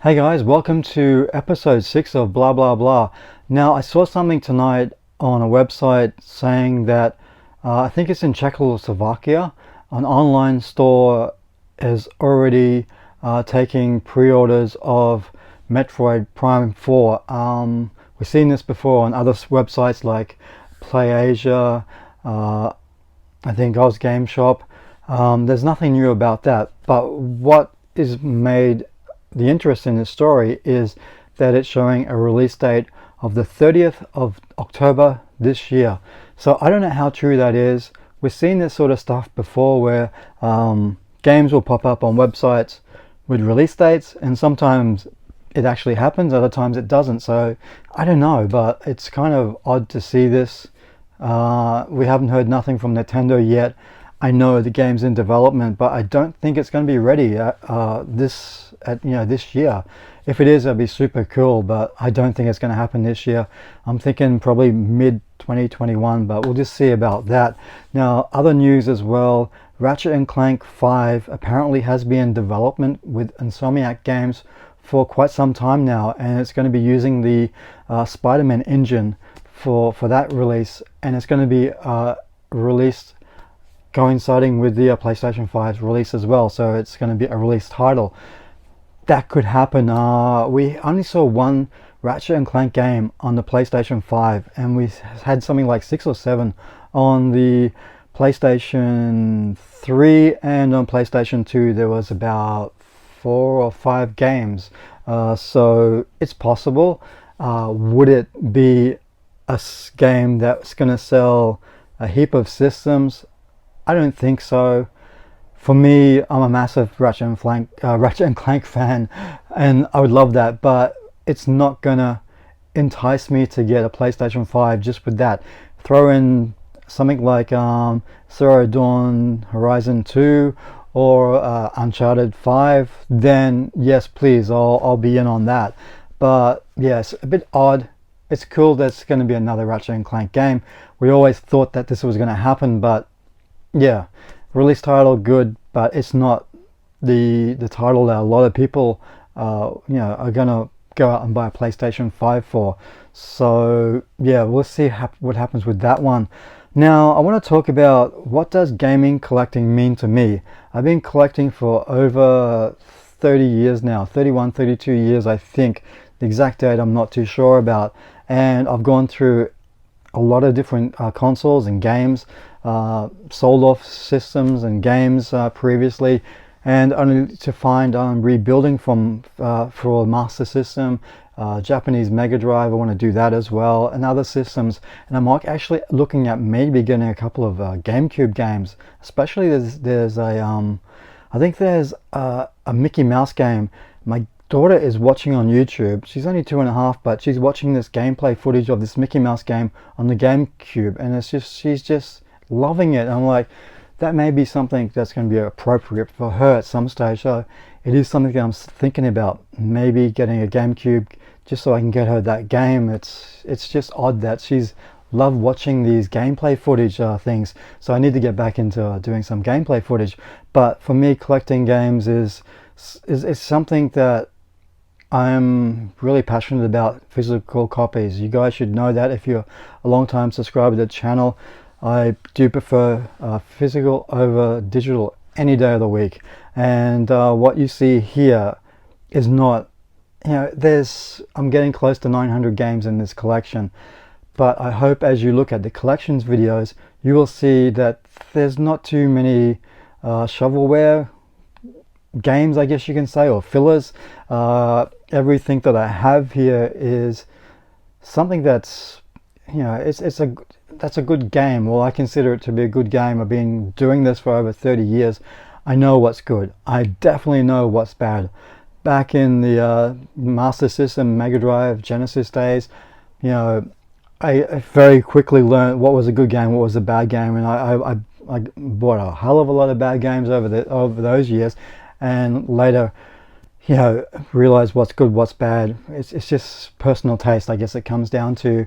Hey guys, welcome to episode 6 of blah blah blah. Now, I saw something tonight on a website saying that I think it's in Czechoslovakia, an online store is already taking pre-orders of Metroid Prime 4. We've seen this before on other websites like PlayAsia, I think Oz Game Shop. There's nothing new about that, but what is made the interest in this story is that it's showing a release date of the 30th of October this year. So I don't know how true that is. We've seen this sort of stuff before where games will pop up on websites with release dates, and sometimes it actually happens, other times it doesn't. So I don't know, but it's kind of odd to see this. We haven't heard nothing from Nintendo yet. I know the game's in development, but I don't think it's going to be ready this year. If it is, it'll be super cool, but I don't think it's going to happen this year. I'm thinking probably mid 2021, but we'll just see about that. Now, other news as well. Ratchet Clank 5 apparently has been in development with Insomniac Games for quite some time now, and it's going to be using the Spider-Man engine for that release, and it's going to be released coinciding with the PlayStation 5's release as well, so it's going to be a release title. That could happen. We only saw one Ratchet & Clank game on the PlayStation 5, and we had something like 6 or 7 on the PlayStation 3, and on PlayStation 2 there was about 4 or 5 games. So it's possible. Would it be a game that's going to sell a heap of systems? I don't think so. For me, I'm a massive Ratchet and Clank fan, and I would love that, but it's not gonna entice me to get a PlayStation 5 just with that. Throw in something like Zero Dawn Horizon 2 or Uncharted 5, then yes, please, I'll be in on that. But yes, a bit odd. It's cool that it's going to be another Ratchet and Clank game. We always thought that this was going to happen, but yeah, release title good, but it's not the title that a lot of people are gonna go out and buy a PlayStation 5 for. So yeah, we'll see what happens with that one. Now I want to talk about, what does gaming collecting mean to me. I've been collecting for over 30 years now, 31, 32 years I think. The exact date I'm not too sure about, and I've gone through a lot of different consoles and games, sold off systems and games previously, and only to find I'm rebuilding for a Master System, Japanese Mega Drive. I want to do that as well, and other systems. And I'm actually looking at maybe getting a couple of GameCube games. Especially there's a I think there's a Mickey Mouse game. My daughter is watching on YouTube. She's only 2.5, but she's watching this gameplay footage of this Mickey Mouse game on the GameCube, and she's just loving it. And I'm like, that may be something that's going to be appropriate for her at some stage. So it is something that I'm thinking about, maybe getting a GameCube just so I can get her that game. It's just odd that she's loved watching these gameplay footage things, so I need to get back into doing some gameplay footage. But for me, collecting games is something that I'm really passionate about. Physical copies. You guys should know that if you're a long-time subscriber to the channel. I do prefer physical over digital any day of the week. And what you see here is not, I'm getting close to 900 games in this collection. But I hope as you look at the collections videos, you will see that there's not too many shovelware games, I guess you can say, or fillers. Everything that I have here is something that's, that's a good game. Well, I consider it to be a good game. I've been doing this for over 30 years. I know what's good. I definitely know what's bad. Back in the Master System, Mega Drive, Genesis days, I very quickly learned what was a good game, what was a bad game, and I bought a hell of a lot of bad games over those years, and later, realize what's good, what's bad. It's just personal taste, I guess it comes down to.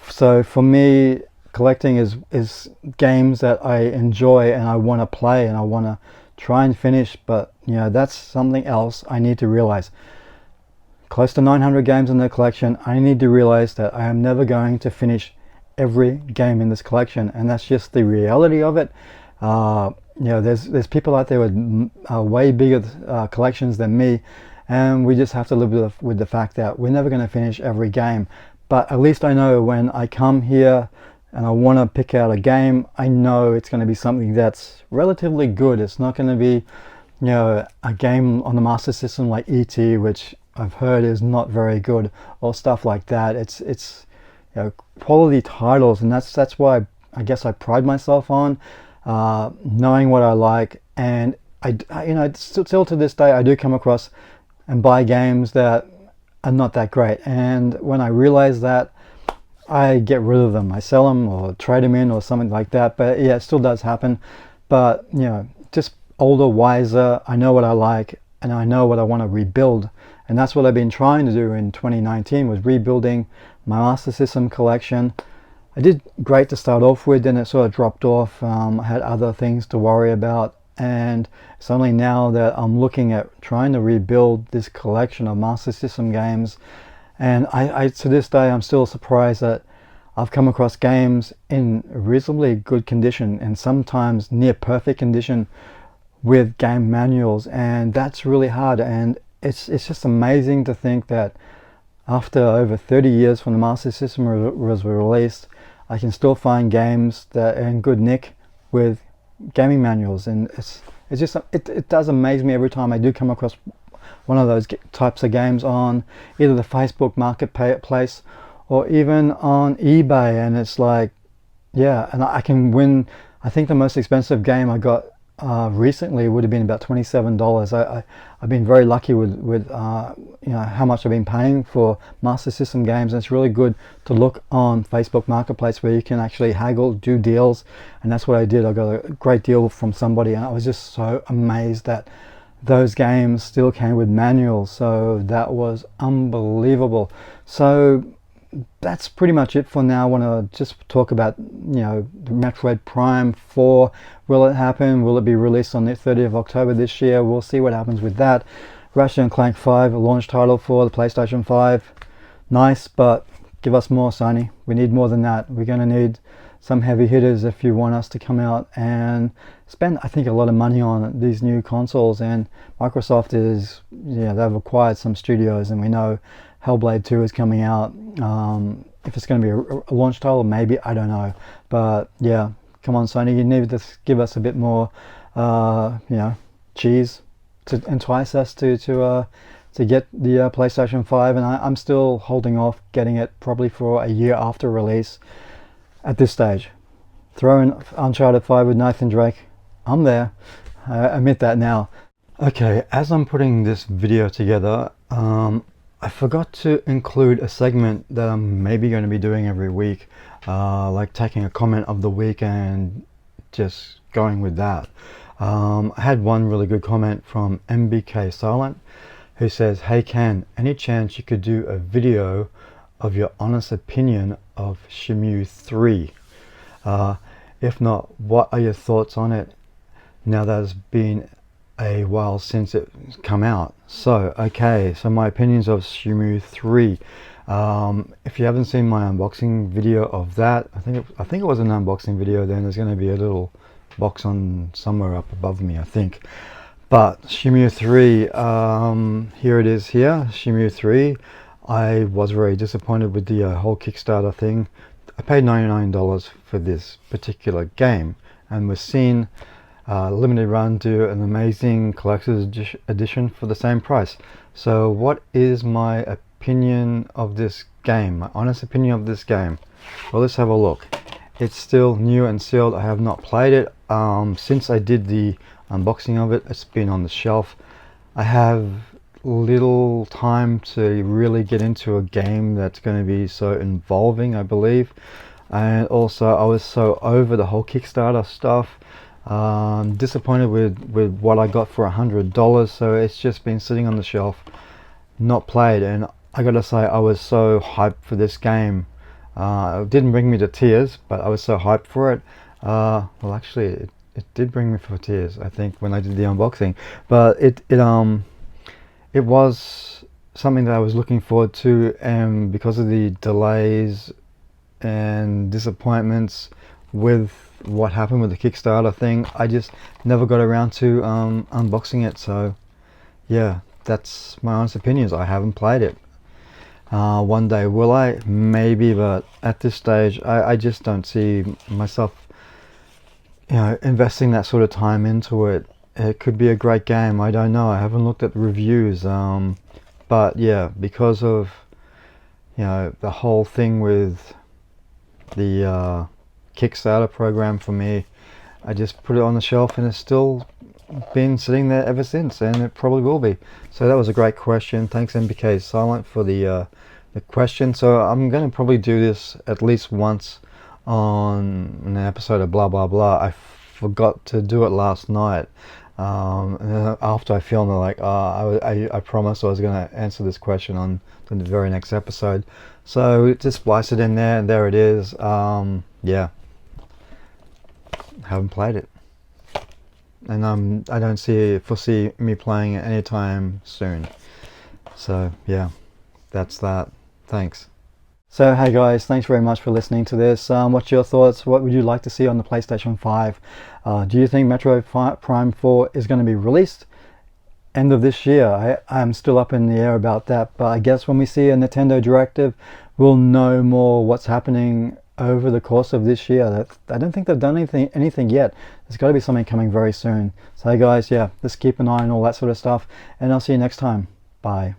So for me, collecting is games that I enjoy and I want to play and I want to try and finish, but that's something else I need to realize. close to 900 games in the collection. I need to realize that I am never going to finish every game in this collection, and that's just the reality of it. You know, there's people out there with way bigger collections than me, and we just have to live with the fact that we're never going to finish every game. But at least I know when I come here and I want to pick out a game, I know it's going to be something that's relatively good. It's not going to be, you know, a game on the Master System like E.T., which I've heard is not very good, or stuff like that. It's you know, quality titles, and that's why I guess I pride myself on knowing what I like. And I you know, still to this day I do come across and buy games that are not that great, and when I realize that, I get rid of them. I sell them or trade them in or something like that. But yeah, it still does happen. But you know, just older, wiser, I know what I like and I know what I want to rebuild, and that's what I've been trying to do in 2019, was rebuilding my Master System collection. I did great to start off with, then it sort of dropped off. I had other things to worry about, and it's only now that I'm looking at trying to rebuild this collection of Master System games. And I to this day I'm still surprised that I've come across games in reasonably good condition and sometimes near perfect condition with game manuals, and that's really hard. And it's just amazing to think that after over 30 years from the Master System was released, I can still find games that are in good nick with gaming manuals. And it's just it does amaze me every time I do come across one of those types of games on either the Facebook marketplace or even on eBay, and it's like, yeah, and I can win. I think the most expensive game I got recently would have been about $27. I've been very lucky with you know, how much I've been paying for Master System games, and it's really good to look on Facebook Marketplace where you can actually haggle, do deals, and that's what I did. I got a great deal from somebody, and I was just so amazed that those games still came with manuals. So that was unbelievable. So that's pretty much it for now. I want to just talk about, you know, Metroid Prime 4. Will it happen? Will it be released on the 30th of October this year? We'll see what happens with that. Ratchet Clank 5, a launch title for the PlayStation 5. Nice, but give us more, Sony. We need more than that. We're going to need some heavy hitters if you want us to come out and spend, I think, a lot of money on these new consoles. And Microsoft is, yeah, they've acquired some studios, and we know Hellblade 2 is coming out. If it's going to be a launch title, maybe, I don't know. But yeah, come on, Sony, you need to give us a bit more, you know, cheese to entice us to get the PlayStation 5. And I'm still holding off getting it probably for a year after release. At this stage, throw in Uncharted 5 with Nathan Drake. I'm there. I admit that now. Okay, as I'm putting this video together, I forgot to include a segment that I'm maybe going to be doing every week, like taking a comment of the week and just going with that. I had one really good comment from MBK Silent, who says, "Hey Ken, any chance you could do a video of your honest opinion of Shenmue 3? If not, what are your thoughts on it now that it's been a while since it's come out?" So, okay, so my opinions of Shenmue 3. If you haven't seen my unboxing video of that, I think it was an unboxing video. Then there's going to be a little box on somewhere up above me, I think. But Shenmue 3, here it is here, Shenmue 3. I was very disappointed with the whole Kickstarter thing. I paid $99 for this particular game, and we're seeing limited run to an amazing collector's edition for the same price. So what is my opinion of this game, my honest opinion of this game? Well, let's have a look. It's still new and sealed. I have not played it since I did the unboxing of it. It's been on the shelf. I have little time to really get into a game that's going to be so involving, I believe. And also I was so over the whole Kickstarter stuff. Disappointed with what I got for $100, so it's just been sitting on the shelf, not played. And I gotta say, I was so hyped for this game. It didn't bring me to tears, but I was so hyped for it. Well, actually it did bring me for tears, I think, when I did the unboxing. But it was something that I was looking forward to, and because of the delays and disappointments with what happened with the Kickstarter thing, I just never got around to unboxing it. So yeah, that's my honest opinions. I haven't played it. One day will I? Maybe, but at this stage I just don't see myself, investing that sort of time into it. It could be a great game. I don't know. I haven't looked at the reviews. But yeah, because of the whole thing with the Kickstarter program for me, I just put it on the shelf, and it's still been sitting there ever since, and it probably will be. So that was a great question. Thanks MBK Silent for the question. So I'm going to probably do this at least once on an episode of blah blah blah. I forgot to do it last night. And then after I filmed it, like, I promised I was going to answer this question on the very next episode. So just splice it in there, and there it is. Yeah, haven't played it, and I don't foresee me playing it anytime soon. So yeah, that's that. Thanks. So hey guys, thanks very much for listening to this. What's your thoughts? What would you like to see on the PlayStation 5? Do you think Metroid Prime 4 is going to be released end of this year? I'm still up in the air about that, but I guess when we see a Nintendo Directive, we'll know more what's happening over the course of this year. I don't think they've done anything yet. There's got to be something coming very soon. So hey guys, yeah, just keep an eye on all that sort of stuff, and I'll see you next time. Bye.